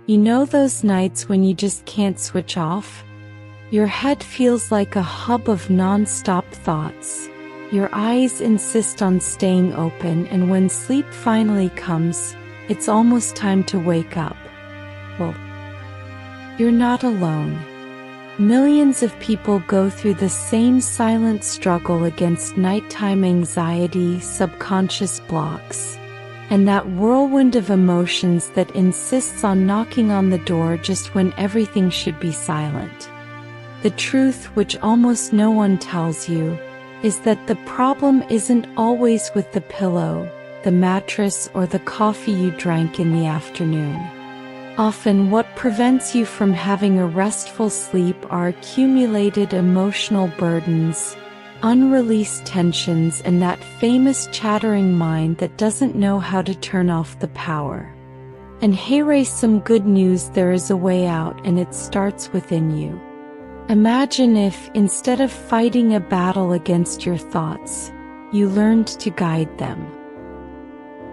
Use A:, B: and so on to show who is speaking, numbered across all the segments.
A: You know those nights when you just can't switch off? Your head feels like a hub of non-stop thoughts. Your eyes insist on staying open, and when sleep finally comes, it's almost time to wake up. Well, you're not alone. Millions of people go through the same silent struggle against nighttime anxiety, subconscious blocks, and that whirlwind of emotions that insists on knocking on the door just when everything should be silent. The truth, which almost no one tells you, is that the problem isn't always with the pillow, the mattress, or the coffee you drank in the afternoon. Often what prevents you from having a restful sleep are accumulated emotional burdens, unreleased tensions, and that famous chattering mind that doesn't know how to turn off the power. And hey, some good news, there is a way out, and it starts within you. Imagine if, instead of fighting a battle against your thoughts, you learned to guide them,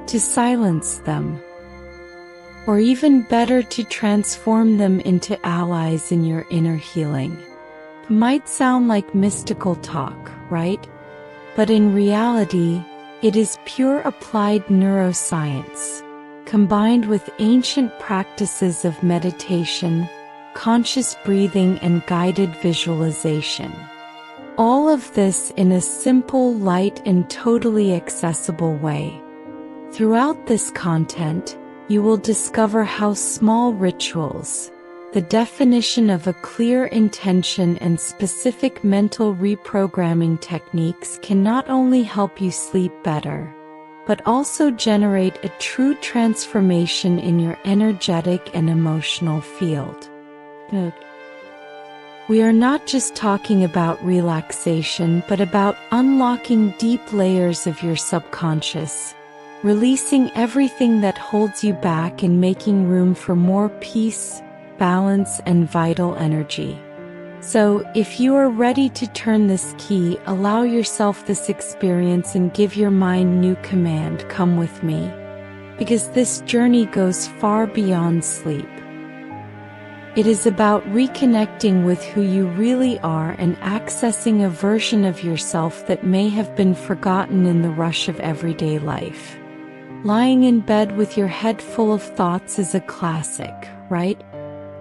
A: to silence them, or even better, to transform them into allies in your inner healing. It might sound like mystical talk, right? But in reality, it is pure applied neuroscience, combined with ancient practices of meditation, conscious breathing, and guided visualization. All of this in a simple, light, and totally accessible way. Throughout this content, you will discover how small rituals, the definition of a clear intention, and specific mental reprogramming techniques can not only help you sleep better, but also generate a true transformation in your energetic and emotional field. We are not just talking about relaxation, but about unlocking deep layers of your subconscious, releasing everything that holds you back and making room for more peace, balance, and vital energy. So, if you are ready to turn this key, allow yourself this experience, and give your mind new command, come with me, because this journey goes far beyond sleep. It is about reconnecting with who you really are and accessing a version of yourself that may have been forgotten in the rush of everyday life. Lying in bed with your head full of thoughts is a classic, right?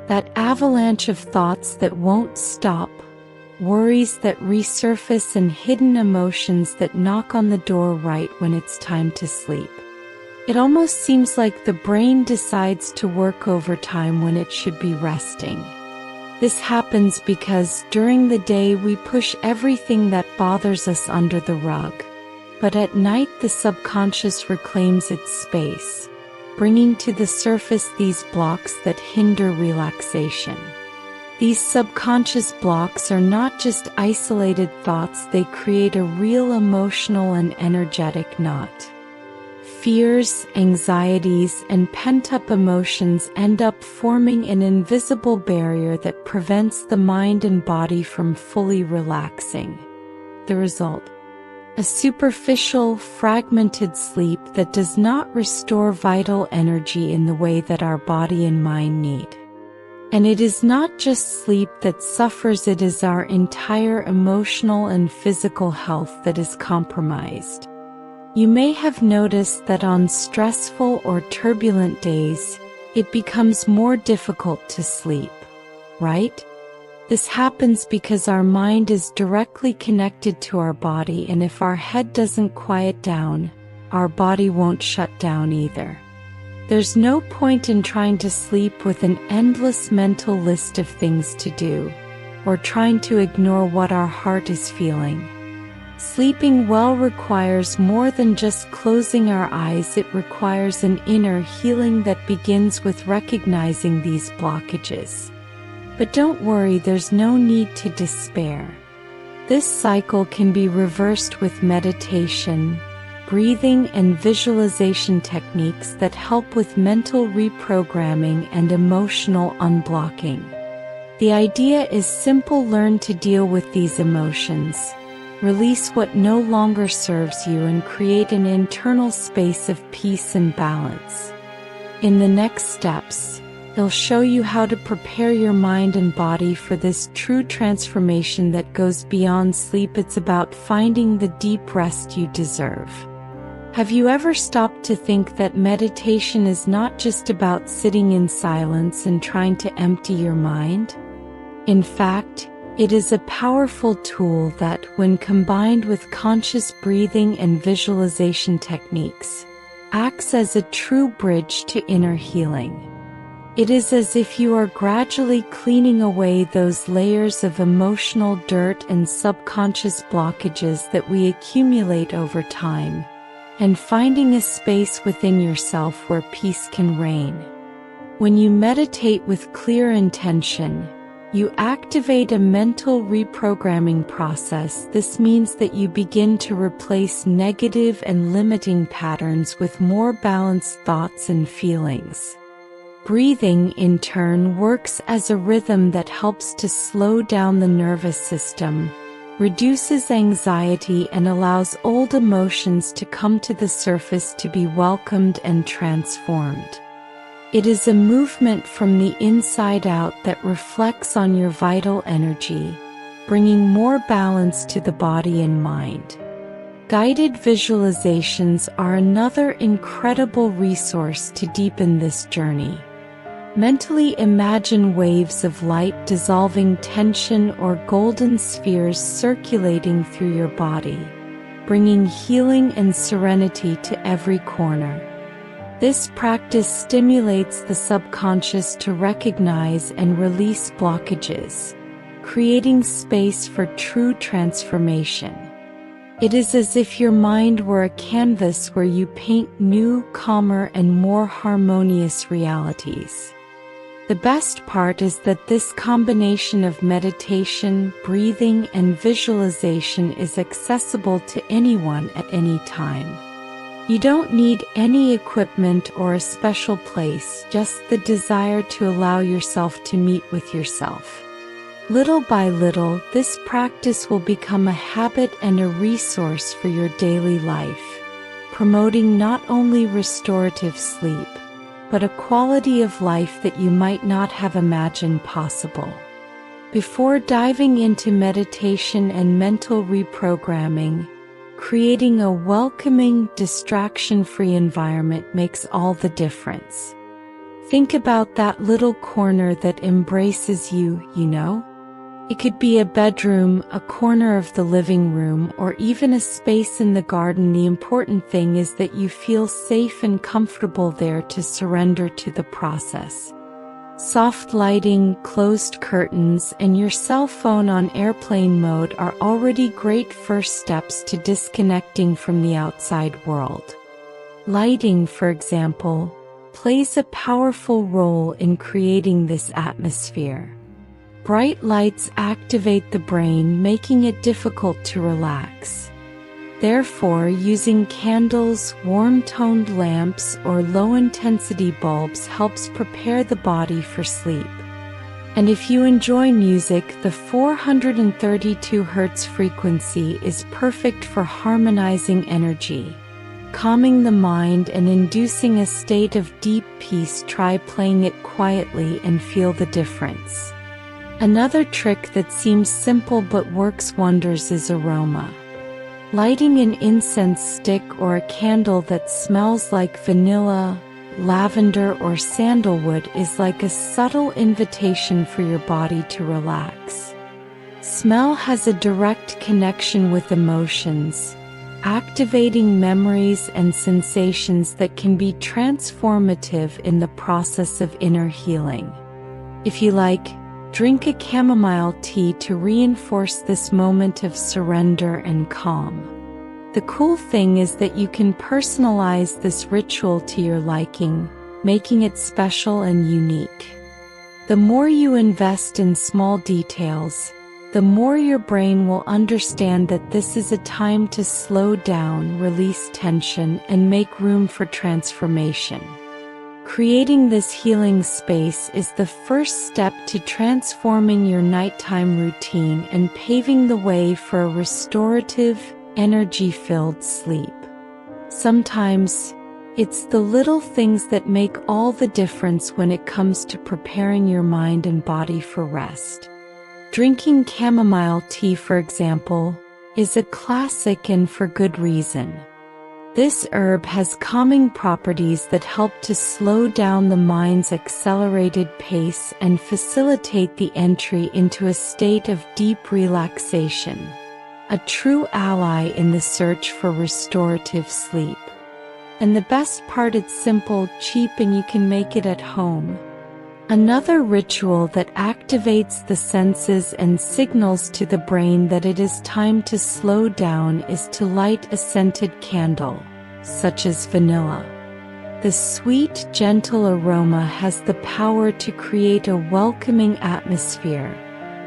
A: That avalanche of thoughts that won't stop, worries that resurface, and hidden emotions that knock on the door right when it's time to sleep. It almost seems like the brain decides to work overtime when it should be resting. This happens because during the day we push everything that bothers us under the rug, but at night the subconscious reclaims its space, bringing to the surface these blocks that hinder relaxation. These subconscious blocks are not just isolated thoughts, they create a real emotional and energetic knot. Fears, anxieties, and pent-up emotions end up forming an invisible barrier that prevents the mind and body from fully relaxing. The result: a superficial, fragmented sleep that does not restore vital energy in the way that our body and mind need. And it is not just sleep that suffers, it is our entire emotional and physical health that is compromised. You may have noticed that on stressful or turbulent days, it becomes more difficult to sleep, right? This happens because our mind is directly connected to our body, and if our head doesn't quiet down, our body won't shut down either. There's no point in trying to sleep with an endless mental list of things to do, or trying to ignore what our heart is feeling. Sleeping well requires more than just closing our eyes. It requires an inner healing that begins with recognizing these blockages. But don't worry, there's no need to despair. This cycle can be reversed with meditation, breathing, and visualization techniques that help with mental reprogramming and emotional unblocking. The idea is simple: learn to deal with these emotions, release what no longer serves you, and create an internal space of peace and balance. In the next steps, He'll show you how to prepare your mind and body for this true transformation that goes beyond sleep. It's about finding the deep rest you deserve. Have you ever stopped to think that meditation is not just about sitting in silence and trying to empty your mind? In fact, it is a powerful tool that, when combined with conscious breathing and visualization techniques, acts as a true bridge to inner healing. It is as if you are gradually cleaning away those layers of emotional dirt and subconscious blockages that we accumulate over time, and finding a space within yourself where peace can reign. When you meditate with clear intention, you activate a mental reprogramming process. This means that you begin to replace negative and limiting patterns with more balanced thoughts and feelings. Breathing, in turn, works as a rhythm that helps to slow down the nervous system, reduces anxiety, and allows old emotions to come to the surface to be welcomed and transformed. It is a movement from the inside out that reflects on your vital energy, bringing more balance to the body and mind. Guided visualizations are another incredible resource to deepen this journey. Mentally imagine waves of light dissolving tension or golden spheres circulating through your body, bringing healing and serenity to every corner. This practice stimulates the subconscious to recognize and release blockages, creating space for true transformation. It is as if your mind were a canvas where you paint new, calmer, and more harmonious realities. The best part is that this combination of meditation, breathing, and visualization is accessible to anyone at any time. You don't need any equipment or a special place, just the desire to allow yourself to meet with yourself. Little by little, this practice will become a habit and a resource for your daily life, promoting not only restorative sleep, but a quality of life that you might not have imagined possible. Before diving into meditation and mental reprogramming, creating a welcoming, distraction-free environment makes all the difference. Think about that little corner that embraces you, It could be a bedroom, a corner of the living room, or even a space in the garden. The important thing is that you feel safe and comfortable there to surrender to the process. Soft lighting, closed curtains, and your cell phone on airplane mode are already great first steps to disconnecting from the outside world. Lighting, for example, plays a powerful role in creating this atmosphere. Bright lights activate the brain, making it difficult to relax. Therefore, using candles, warm-toned lamps, or low-intensity bulbs helps prepare the body for sleep. And if you enjoy music, the 432 Hz frequency is perfect for harmonizing energy, calming the mind, and inducing a state of deep peace. Try playing it quietly and feel the difference. Another trick that seems simple but works wonders is aroma. Lighting an incense stick or a candle that smells like vanilla, lavender, or sandalwood is like a subtle invitation for your body to relax. Smell has a direct connection with emotions, activating memories and sensations that can be transformative in the process of inner healing. If you like, drink a chamomile tea to reinforce this moment of surrender and calm. The cool thing is that you can personalize this ritual to your liking, making it special and unique. The more you invest in small details, the more your brain will understand that this is a time to slow down, release tension, and make room for transformation. Creating this healing space is the first step to transforming your nighttime routine and paving the way for a restorative, energy-filled sleep. Sometimes, It's the little things that make all the difference when it comes to preparing your mind and body for rest. Drinking chamomile tea, for example, is a classic, and for good reason. This herb has calming properties that help to slow down the mind's accelerated pace and facilitate the entry into a state of deep relaxation, a true ally in the search for restorative sleep. And the best part, it's simple, cheap, and you can make it at home. Another ritual that activates the senses and signals to the brain that it is time to slow down is to light a scented candle, such as vanilla. The sweet, gentle aroma has the power to create a welcoming atmosphere,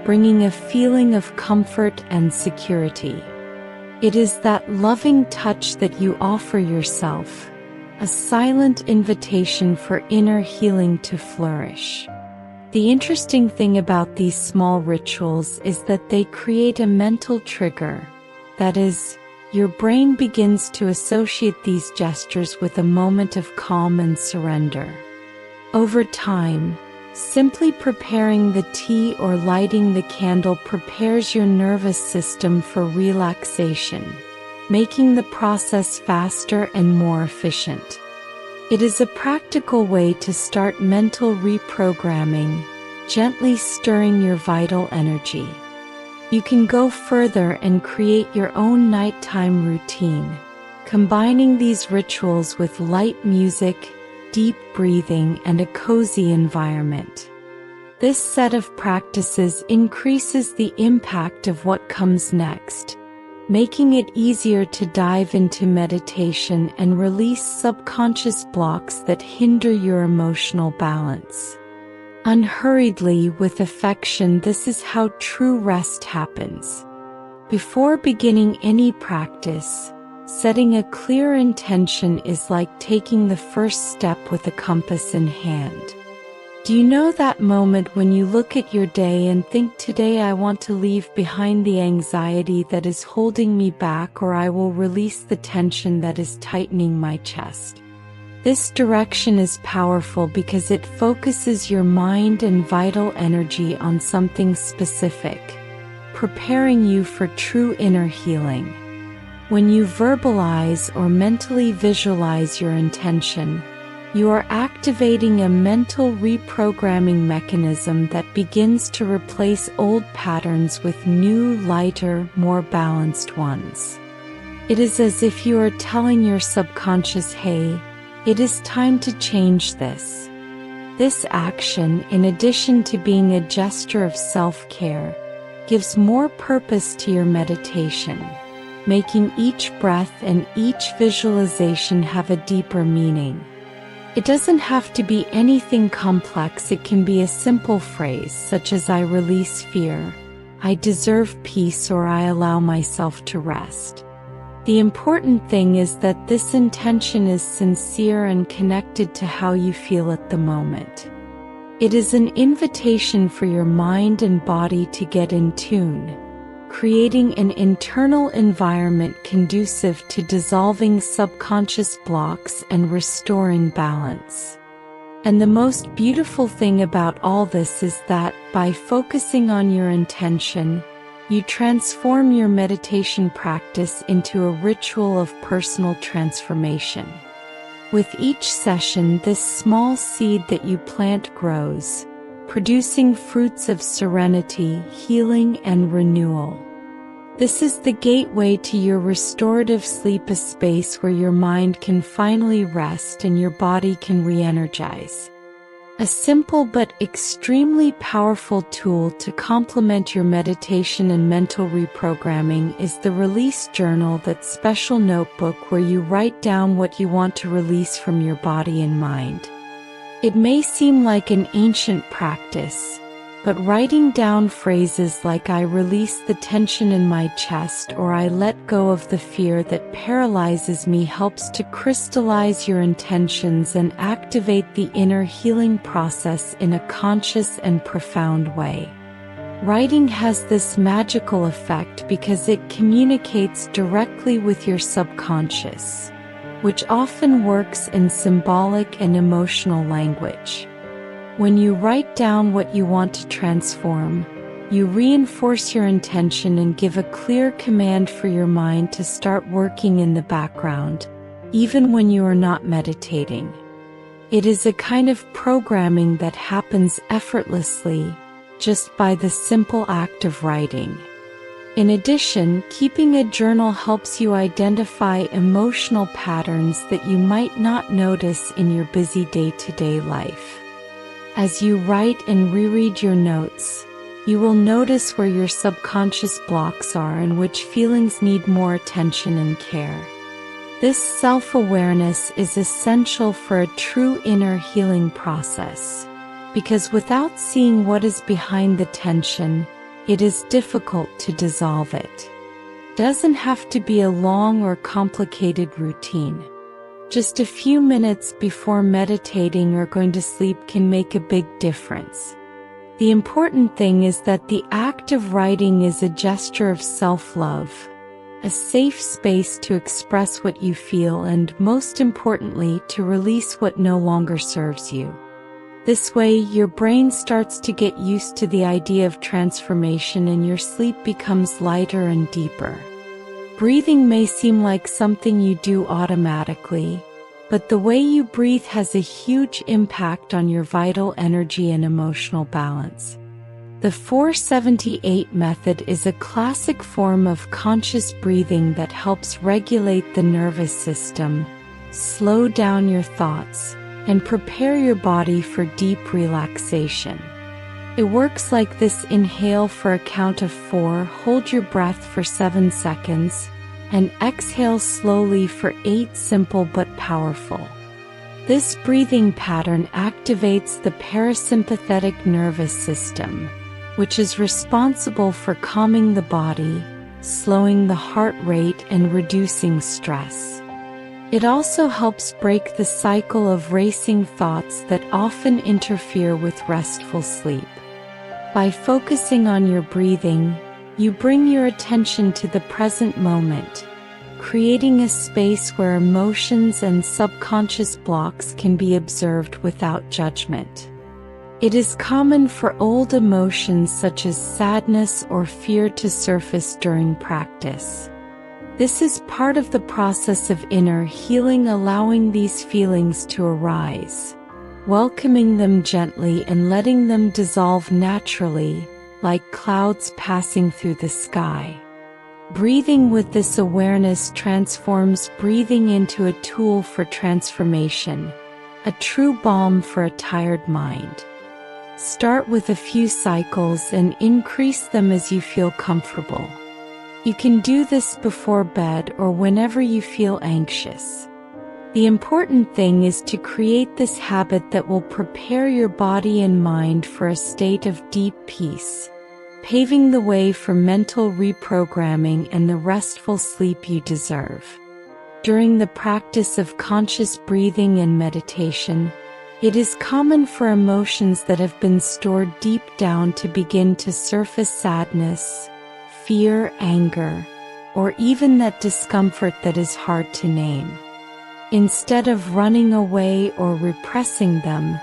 A: bringing a feeling of comfort and security. It is that loving touch that you offer yourself, a silent invitation for inner healing to flourish. The interesting thing about these small rituals is that they create a mental trigger. That is, your brain begins to associate these gestures with a moment of calm and surrender. Over time, simply preparing the tea or lighting the candle prepares your nervous system for relaxation, making the process faster and more efficient. It is a practical way to start mental reprogramming, gently stirring your vital energy. You can go further and create your own nighttime routine, combining these rituals with light music, deep breathing, and a cozy environment. This set of practices increases the impact of what comes next, making it easier to dive into meditation and release subconscious blocks that hinder your emotional balance. Unhurriedly, with affection, this is how true rest happens. Before beginning any practice, setting a clear intention is like taking the first step with a compass in hand. Do you know that moment when you look at your day and think, today I want to leave behind the anxiety that is holding me back, or I will release the tension that is tightening my chest? This direction is powerful because it focuses your mind and vital energy on something specific, preparing you for true inner healing. When you verbalize or mentally visualize your intention, you are activating a mental reprogramming mechanism that begins to replace old patterns with new, lighter, more balanced ones. It is as if you are telling your subconscious, hey, it is time to change this. This action, in addition to being a gesture of self-care, gives more purpose to your meditation, making each breath and each visualization have a deeper meaning. It doesn't have to be anything complex. It can be a simple phrase such as I release fear, I deserve peace, or I allow myself to rest. The important thing is that this intention is sincere and connected to how you feel at the moment. It is an invitation for your mind and body to get in tune, creating an internal environment conducive to dissolving subconscious blocks and restoring balance. And the most beautiful thing about all this is that, by focusing on your intention, you transform your meditation practice into a ritual of personal transformation. With each session, this small seed that you plant grows, producing fruits of serenity, healing, and renewal. This is the gateway to your restorative sleep, a space where your mind can finally rest and your body can re-energize. A simple but extremely powerful tool to complement your meditation and mental reprogramming is the Release Journal, that special notebook where you write down what you want to release from your body and mind. It may seem like an ancient practice, but writing down phrases like I release the tension in my chest or I let go of the fear that paralyzes me helps to crystallize your intentions and activate the inner healing process in a conscious and profound way. Writing has this magical effect because it communicates directly with your subconscious. which often works in symbolic and emotional language. When you write down what you want to transform, you reinforce your intention and give a clear command for your mind to start working in the background, even when you are not meditating. It is a kind of programming that happens effortlessly, just by the simple act of writing. In addition, keeping a journal helps you identify emotional patterns that you might not notice in your busy day-to-day life. As you write and reread your notes, you will notice where your subconscious blocks are and which feelings need more attention and care. This self-awareness is essential for a true inner healing process, because without seeing what is behind the tension, it is difficult to dissolve it. It doesn't have to be a long or complicated routine. Just a few minutes before meditating or going to sleep can make a big difference. The important thing is that the act of writing is a gesture of self-love, a safe space to express what you feel and, most importantly, to release what no longer serves you. This way, your brain starts to get used to the idea of transformation and your sleep becomes lighter and deeper. Breathing may seem like something you do automatically, but the way you breathe has a huge impact on your vital energy and emotional balance. The 478 method is a classic form of conscious breathing that helps regulate the nervous system, slow down your thoughts, and prepare your body for deep relaxation. It works like this: inhale for a count of 4, hold your breath for 7 seconds, and exhale slowly for 8. Simple but powerful. This breathing pattern activates the parasympathetic nervous system, which is responsible for calming the body, slowing the heart rate, and reducing stress. It also helps break the cycle of racing thoughts that often interfere with restful sleep. By focusing on your breathing, you bring your attention to the present moment, creating a space where emotions and subconscious blocks can be observed without judgment. It is common for old emotions such as sadness or fear to surface during practice. This is part of the process of inner healing, allowing these feelings to arise, welcoming them gently and letting them dissolve naturally, like clouds passing through the sky. Breathing with this awareness transforms breathing into a tool for transformation, a true balm for a tired mind. Start with a few cycles and increase them as you feel comfortable. You can do this before bed or whenever you feel anxious. The important thing is to create this habit that will prepare your body and mind for a state of deep peace, paving the way for mental reprogramming and the restful sleep you deserve. During the practice of conscious breathing and meditation, it is common for emotions that have been stored deep down to begin to surface: sadness, fear, anger, or even that discomfort that is hard to name. Instead of running away or repressing them,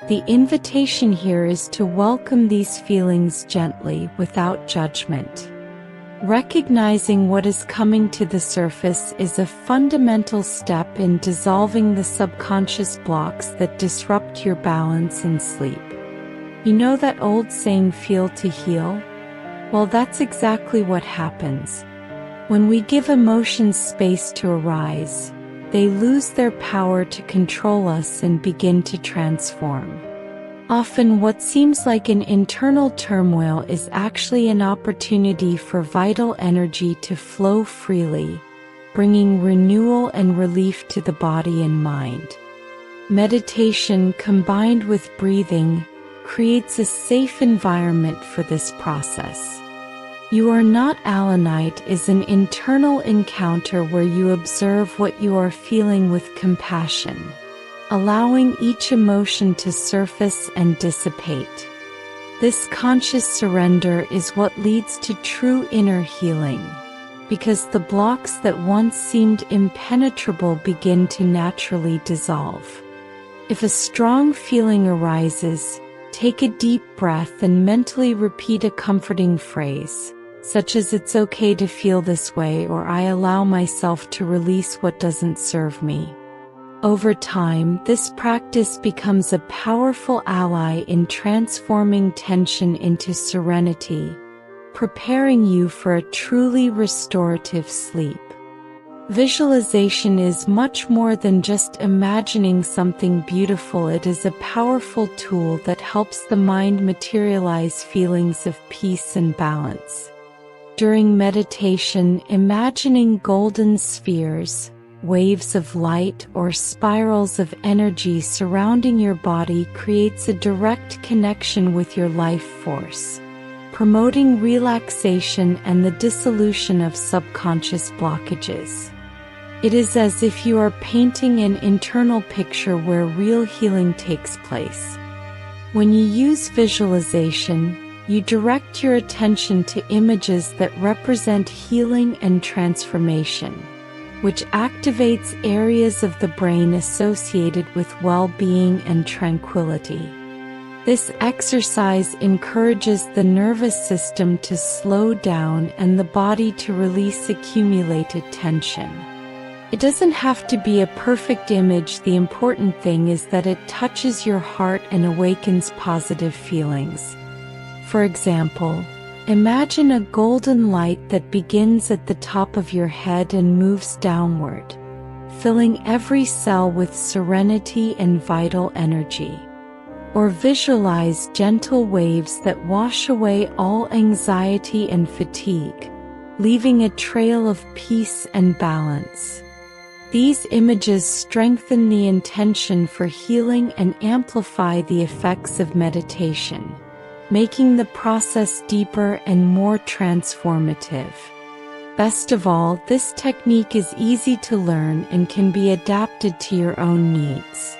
A: the invitation here is to welcome these feelings gently, without judgment. Recognizing what is coming to the surface is a fundamental step in dissolving the subconscious blocks that disrupt your balance and sleep. You know that old saying, feel to heal? Well, that's exactly what happens. When we give emotions space to arise, they lose their power to control us and begin to transform. Often what seems like an internal turmoil is actually an opportunity for vital energy to flow freely, bringing renewal and relief to the body and mind. Meditation combined with breathing creates a safe environment for this process. You Are Not Allanite is an internal encounter where you observe what you are feeling with compassion, allowing each emotion to surface and dissipate. This conscious surrender is what leads to true inner healing, because the blocks that once seemed impenetrable begin to naturally dissolve. If a strong feeling arises, take a deep breath and mentally repeat a comforting phrase, such as "It's okay to feel this way," or "I allow myself to release what doesn't serve me." Over time, this practice becomes a powerful ally in transforming tension into serenity, preparing you for a truly restorative sleep. Visualization is much more than just imagining something beautiful. It is a powerful tool that helps the mind materialize feelings of peace and balance. During meditation, imagining golden spheres, waves of light, or spirals of energy surrounding your body creates a direct connection with your life force, promoting relaxation and the dissolution of subconscious blockages. It is as if you are painting an internal picture where real healing takes place. When you use visualization, you direct your attention to images that represent healing and transformation, which activates areas of the brain associated with well-being and tranquility. This exercise encourages the nervous system to slow down and the body to release accumulated tension. It doesn't have to be a perfect image. The important thing is that it touches your heart and awakens positive feelings. For example, imagine a golden light that begins at the top of your head and moves downward, filling every cell with serenity and vital energy. Or visualize gentle waves that wash away all anxiety and fatigue, leaving a trail of peace and balance. These images strengthen the intention for healing and amplify the effects of meditation, making the process deeper and more transformative. Best of all, this technique is easy to learn and can be adapted to your own needs.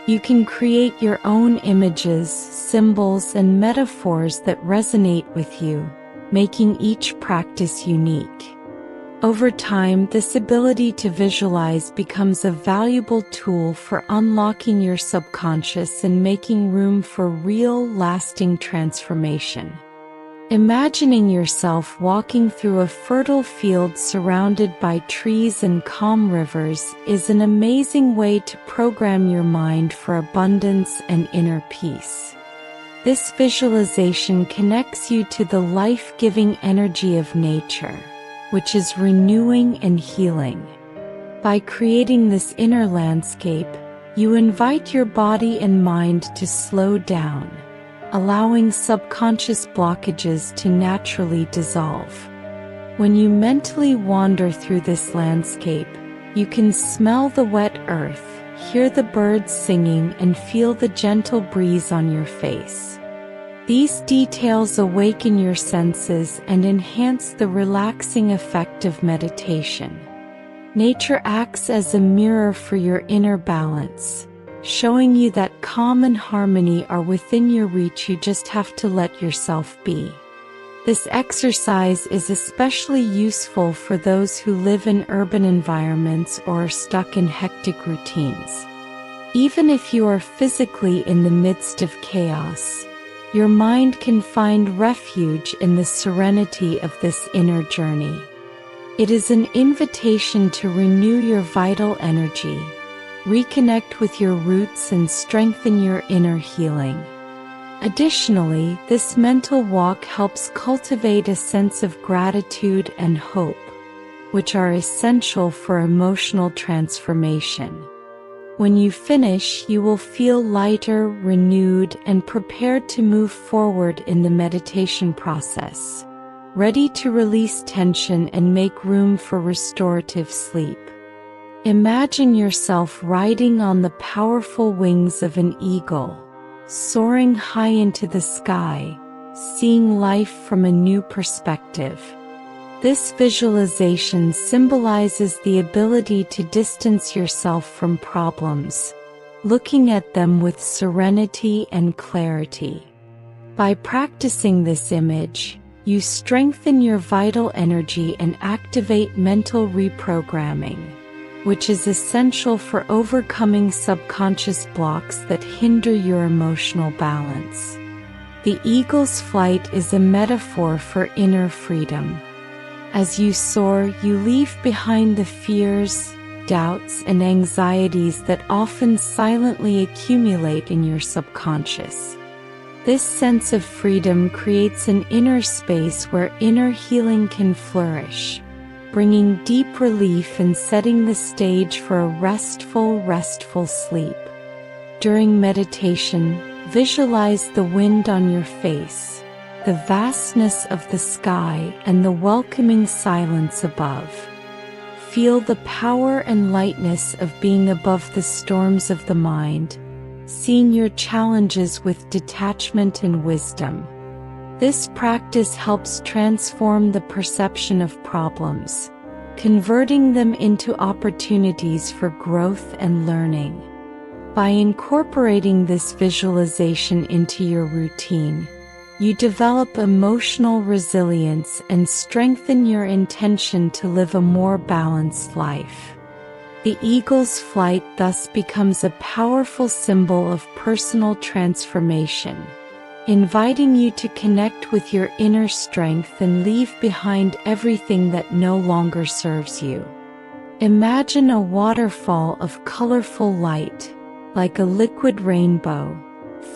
A: You can create your own images, symbols, and metaphors that resonate with you, making each practice unique. Over time, this ability to visualize becomes a valuable tool for unlocking your subconscious and making room for real, lasting transformation. Imagining yourself walking through a fertile field surrounded by trees and calm rivers is an amazing way to program your mind for abundance and inner peace. This visualization connects you to the life-giving energy of nature, which is renewing and healing. By creating this inner landscape, you invite your body and mind to slow down, allowing subconscious blockages to naturally dissolve. When you mentally wander through this landscape, you can smell the wet earth, hear the birds singing, and feel the gentle breeze on your face. These details awaken your senses and enhance the relaxing effect of meditation. Nature acts as a mirror for your inner balance, showing you that calm and harmony are within your reach. You just have to let yourself be. This exercise is especially useful for those who live in urban environments or are stuck in hectic routines. Even if you are physically in the midst of chaos, your mind can find refuge in the serenity of this inner journey. It is an invitation to renew your vital energy, reconnect with your roots, and strengthen your inner healing. Additionally, this mental walk helps cultivate a sense of gratitude and hope, which are essential for emotional transformation. When you finish, you will feel lighter, renewed, and prepared to move forward in the meditation process, ready to release tension and make room for restorative sleep. Imagine yourself riding on the powerful wings of an eagle, soaring high into the sky, seeing life from a new perspective. This visualization symbolizes the ability to distance yourself from problems, looking at them with serenity and clarity. By practicing this image, You strengthen your vital energy and activate mental reprogramming, which is essential for overcoming subconscious blocks that hinder your emotional balance. The eagle's flight is a metaphor for inner freedom. As you soar, you leave behind the fears, doubts, and anxieties that often silently accumulate in your subconscious. This sense of freedom creates an inner space where inner healing can flourish, bringing deep relief and setting the stage for a restful sleep. During meditation, visualize the wind on your face, the vastness of the sky, and the welcoming silence above. Feel the power and lightness of being above the storms of the mind, seeing your challenges with detachment and wisdom. This practice helps transform the perception of problems, converting them into opportunities for growth and learning. By incorporating this visualization into your routine, you develop emotional resilience and strengthen your intention to live a more balanced life. The eagle's flight thus becomes a powerful symbol of personal transformation, inviting you to connect with your inner strength and leave behind everything that no longer serves you. Imagine a waterfall of colorful light, like a liquid rainbow,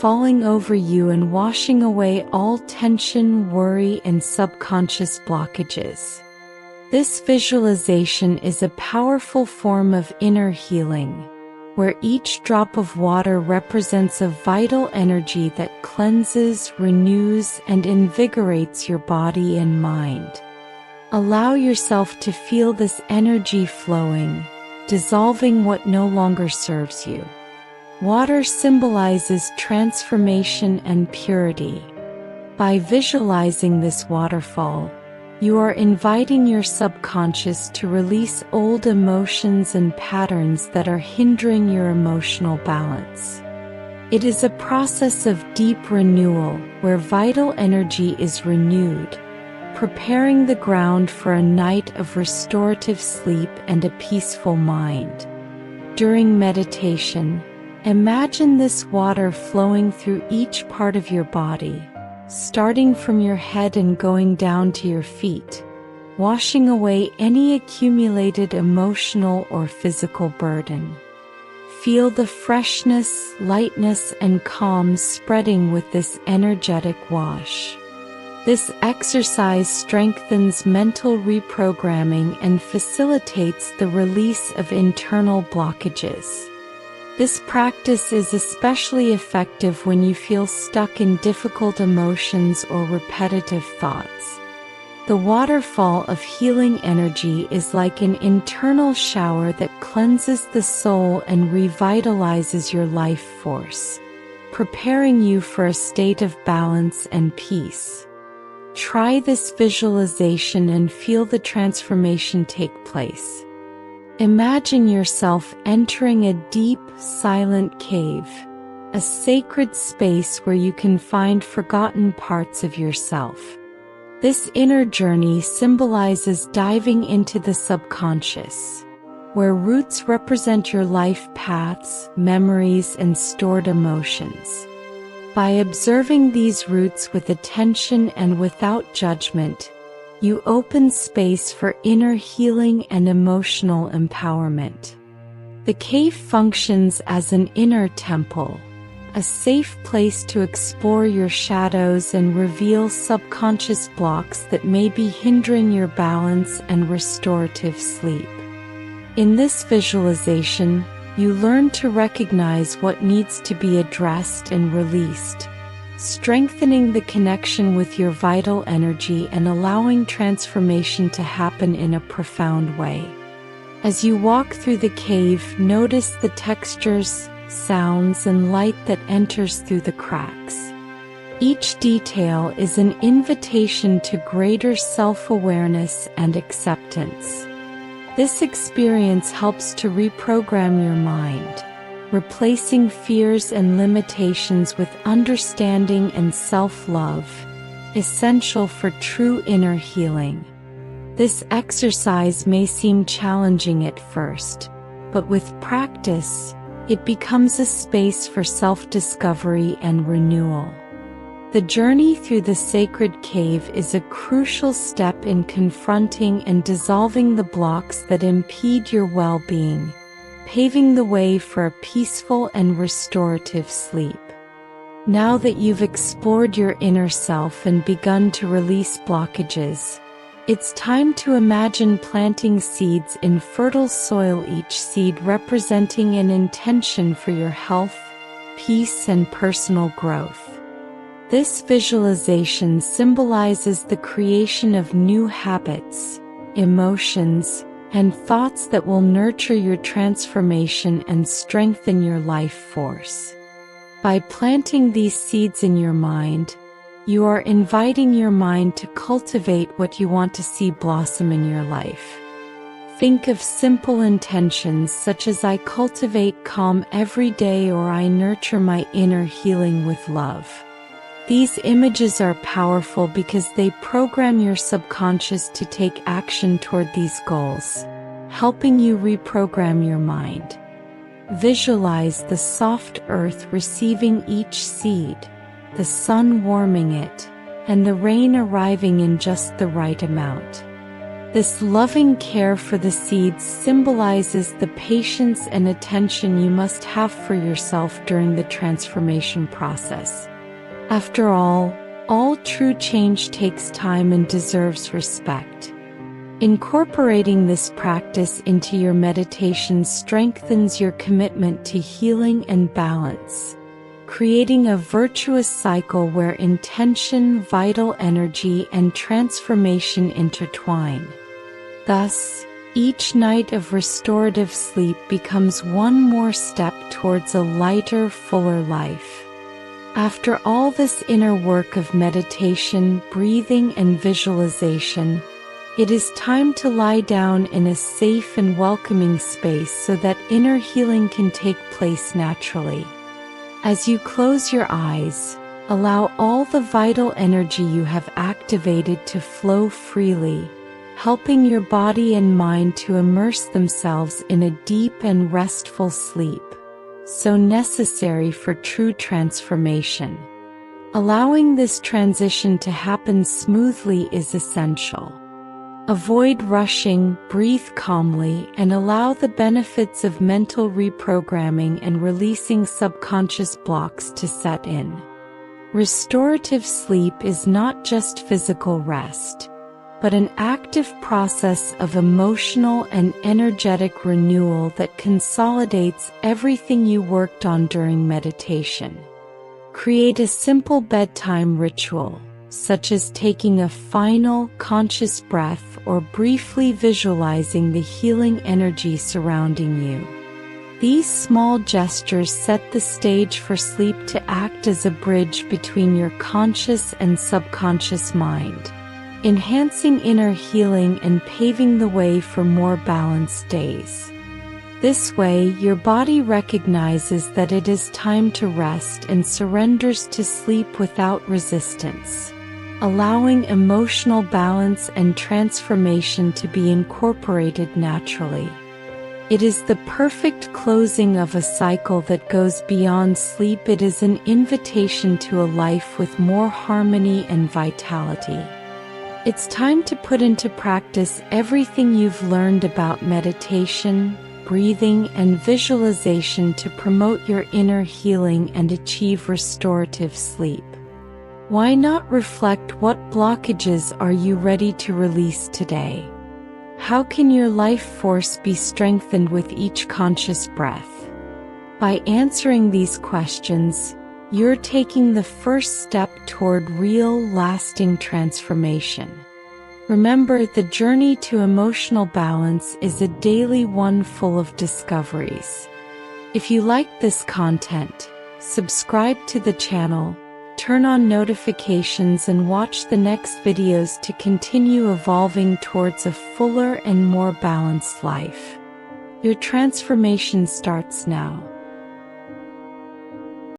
A: falling over you and washing away all tension, worry, and subconscious blockages. This visualization is a powerful form of inner healing, where each drop of water represents a vital energy that cleanses, renews, and invigorates your body and mind. Allow yourself to feel this energy flowing, dissolving what no longer serves you. Water symbolizes transformation and purity. By visualizing this waterfall, you are inviting your subconscious to release old emotions and patterns that are hindering your emotional balance. It is a process of deep renewal where vital energy is renewed, preparing the ground for a night of restorative sleep and a peaceful mind. During meditation, imagine this water flowing through each part of your body, starting from your head and going down to your feet, washing away any accumulated emotional or physical burden. Feel the freshness, lightness, and calm spreading with this energetic wash. This exercise strengthens mental reprogramming and facilitates the release of internal blockages. This practice is especially effective when you feel stuck in difficult emotions or repetitive thoughts. The waterfall of healing energy is like an internal shower that cleanses the soul and revitalizes your life force, preparing you for a state of balance and peace. Try this visualization and feel the transformation take place. Imagine yourself entering a deep, silent cave, a sacred space where you can find forgotten parts of yourself. This inner journey symbolizes diving into the subconscious, where roots represent your life paths, memories, and stored emotions. By observing these roots with attention and without judgment, you open space for inner healing and emotional empowerment. The cave functions as an inner temple, a safe place to explore your shadows and reveal subconscious blocks that may be hindering your balance and restorative sleep. In this visualization, you learn to recognize what needs to be addressed and released, strengthening the connection with your vital energy and allowing transformation to happen in a profound way. As you walk through the cave, notice the textures, sounds, and light that enters through the cracks. Each detail is an invitation to greater self-awareness and acceptance. This experience helps to reprogram your mind, replacing fears and limitations with understanding and self-love, essential for true inner healing. This exercise may seem challenging at first, but with practice, it becomes a space for self-discovery and renewal. The journey through the sacred cave is a crucial step in confronting and dissolving the blocks that impede your well-being, paving the way for a peaceful and restorative sleep. Now that you've explored your inner self and begun to release blockages, it's time to imagine planting seeds in fertile soil, each seed representing an intention for your health, peace, and personal growth. This visualization symbolizes the creation of new habits, emotions, and thoughts that will nurture your transformation and strengthen your life force. By planting these seeds in your mind, you are inviting your mind to cultivate what you want to see blossom in your life. Think of simple intentions such as "I cultivate calm every day" or "I nurture my inner healing with love." These images are powerful because they program your subconscious to take action toward these goals, helping you reprogram your mind. Visualize the soft earth receiving each seed, the sun warming it, and the rain arriving in just the right amount. This loving care for the seeds symbolizes the patience and attention you must have for yourself during the transformation process. After all true change takes time and deserves respect. Incorporating this practice into your meditation strengthens your commitment to healing and balance, creating a virtuous cycle where intention, vital energy, and transformation intertwine. Thus, each night of restorative sleep becomes one more step towards a lighter, fuller life. After all this inner work of meditation, breathing, and visualization, it is time to lie down in a safe and welcoming space so that inner healing can take place naturally. As you close your eyes, allow all the vital energy you have activated to flow freely, helping your body and mind to immerse themselves in a deep and restful sleep, so necessary for true transformation. Allowing this transition to happen smoothly is essential. Avoid rushing, breathe calmly, and allow the benefits of mental reprogramming and releasing subconscious blocks to set in. Restorative sleep is not just physical rest, but an active process of emotional and energetic renewal that consolidates everything you worked on during meditation. Create a simple bedtime ritual, such as taking a final, conscious breath or briefly visualizing the healing energy surrounding you. These small gestures set the stage for sleep to act as a bridge between your conscious and subconscious mind, enhancing inner healing and paving the way for more balanced days. This way, your body recognizes that it is time to rest and surrenders to sleep without resistance, allowing emotional balance and transformation to be incorporated naturally. It is the perfect closing of a cycle that goes beyond sleep. It is an invitation to a life with more harmony and vitality. It's time to put into practice everything you've learned about meditation, breathing, and visualization to promote your inner healing and achieve restorative sleep. Why not reflect what blockages are you ready to release today? How can your life force be strengthened with each conscious breath? By answering these questions, you're taking the first step toward real, lasting transformation. Remember, the journey to emotional balance is a daily one full of discoveries. If you liked this content, subscribe to the channel, turn on notifications, and watch the next videos to continue evolving towards a fuller and more balanced life. Your transformation starts now.